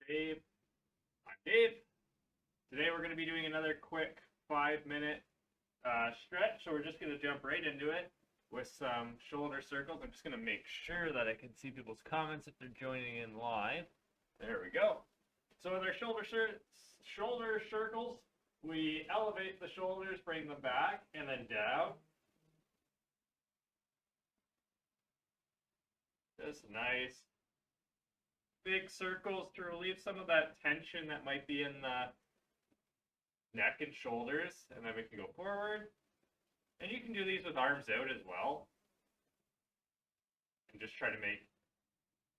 Dave. I'm Dave. Today we're going to be doing another quick 5-minute stretch, so we're just going to jump right into it with some shoulder circles. I'm just going to make sure that I can see people's comments if they're joining in live. There we go. So with our shoulder circles, we elevate the shoulders, bring them back, and then down. Just nice big circles to relieve some of that tension that might be in the neck and shoulders, and then we can go forward. And you can do these with arms out as well. And just try to make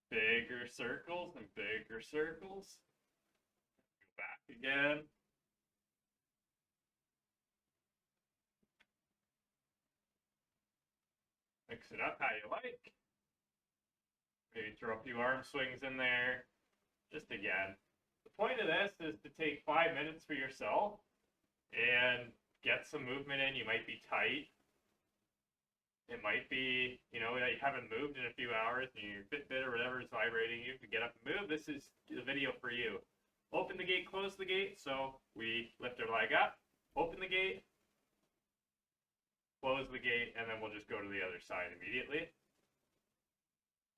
bigger circles and bigger circles. Go back again. Mix it up how you like. Maybe throw a few arm swings in there. Just again. The point of this is to take 5 minutes for yourself and get some movement in. You might be tight. It might be, that you haven't moved in a few hours and your Fitbit or whatever is vibrating you to get up and move. This is the video for you. Open the gate, close the gate. So we lift our leg up, open the gate, close the gate, and then we'll just go to the other side immediately.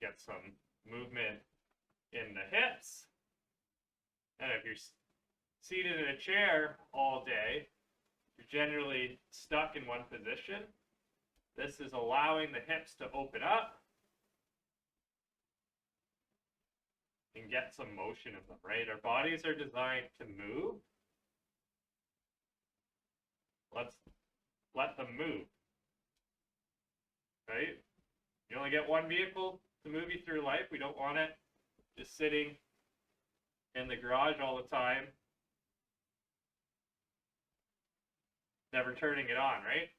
Get some movement in the hips. And if you're seated in a chair all day, you're generally stuck in one position. This is allowing the hips to open up and get some motion in them, right? Our bodies are designed to move. Let's let them move, right? You only get one vehicle to move you through life. We don't want it just sitting in the garage all the time, never turning it on, right?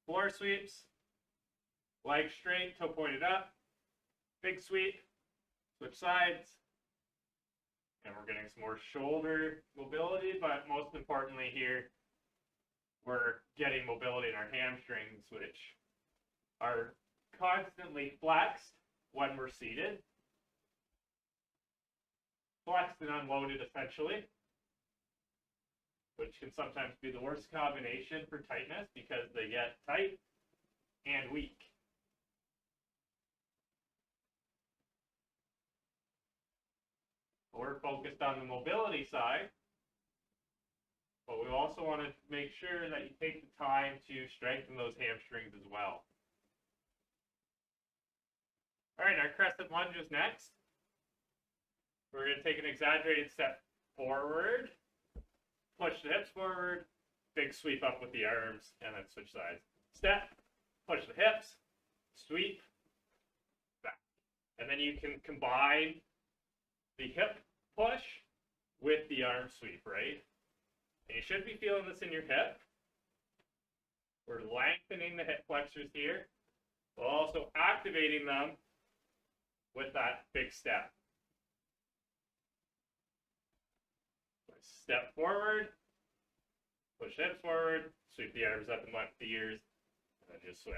Floor sweeps, legs straight, toe pointed up, big sweep, switch sides, and we're getting some more shoulder mobility, but most importantly here, we're getting mobility in our hamstrings, which are constantly flexed when we're seated. Flexed and unloaded, essentially, which can sometimes be the worst combination for tightness because they get tight and weak. We're focused on the mobility side, but we also want to make sure that you take the time to strengthen those hamstrings as well. All right, our crescent lunge is next. We're going to take an exaggerated step forward, push the hips forward, big sweep up with the arms, and then switch sides. Step, push the hips, sweep, back. And then you can combine the hip push with the arm sweep, right? And you should be feeling this in your hip. We're lengthening the hip flexors here, while also activating them with that big step. Step forward, push hips forward, sweep the arms up and left the ears, and then just switch.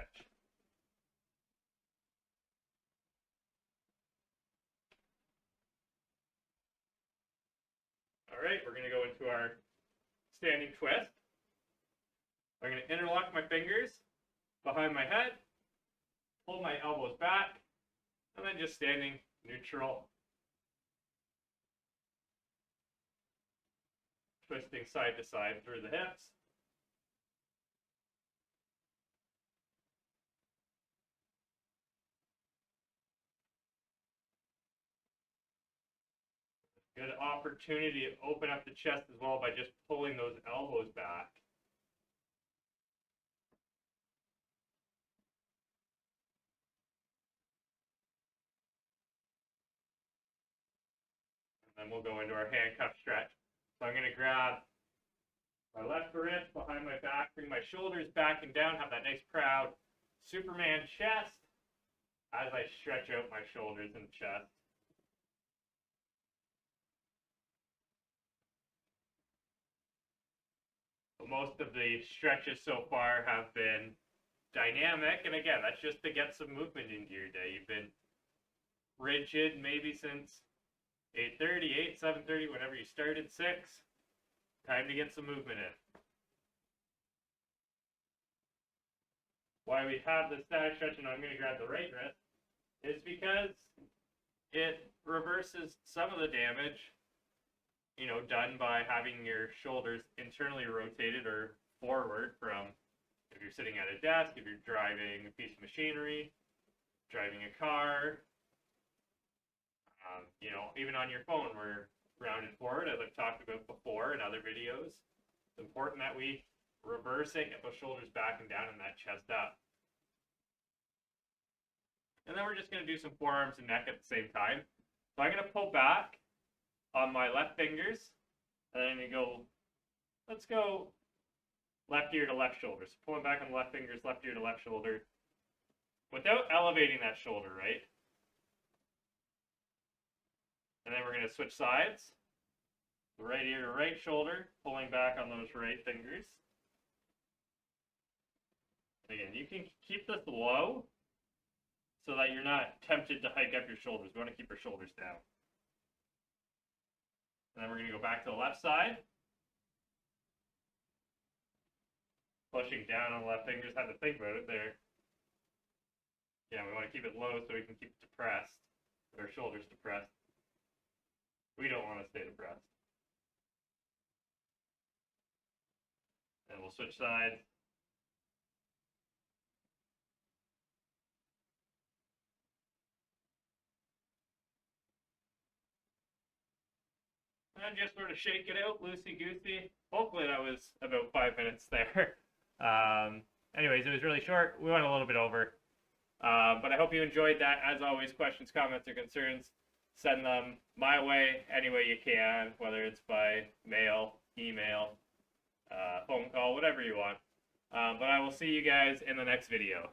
All right, we're going to go into our standing twist. I'm going to interlock my fingers behind my head, pull my elbows back, and then just standing neutral. Twisting side to side through the hips. Good opportunity to open up the chest as well by just pulling those elbows back. And then we'll go into our handcuff stretch. So I'm going to grab my left wrist behind my back, bring my shoulders back and down, have that nice proud Superman chest as I stretch out my shoulders and chest. But most of the stretches so far have been dynamic, and again, that's just to get some movement into your day. You've been rigid maybe since 8:30, 8, 7:30, whenever you start at 6. Time to get some movement in. Why we have the static stretch, and I'm going to grab the right wrist, is because it reverses some of the damage, done by having your shoulders internally rotated or forward from if you're sitting at a desk, if you're driving a piece of machinery, driving a car, even on your phone, we're rounded forward, as I've talked about before in other videos. It's important that we reverse it, get those shoulders back and down and that chest up. And then we're just going to do some forearms and neck at the same time. So I'm going to pull back on my left fingers, and then you go, let's go left ear to left shoulder. So pulling back on the left fingers, left ear to left shoulder, without elevating that shoulder, right? And then we're going to switch sides. Right ear to right shoulder, pulling back on those right fingers. Again, you can keep this low so that you're not tempted to hike up your shoulders. We want to keep our shoulders down. And then we're going to go back to the left side. Pushing down on the left fingers. Had to think about it there. Yeah, we want to keep it low so we can keep it depressed. Our shoulders depressed. We don't want to stay depressed. And we'll switch sides. And just sort of shake it out, loosey-goosey. Hopefully that was about 5 minutes there. Anyways, it was really short. We went a little bit over. But I hope you enjoyed that. As always, questions, comments, or concerns, send them my way any way you can, whether it's by mail, email, phone call, whatever you want. But I will see you guys in the next video.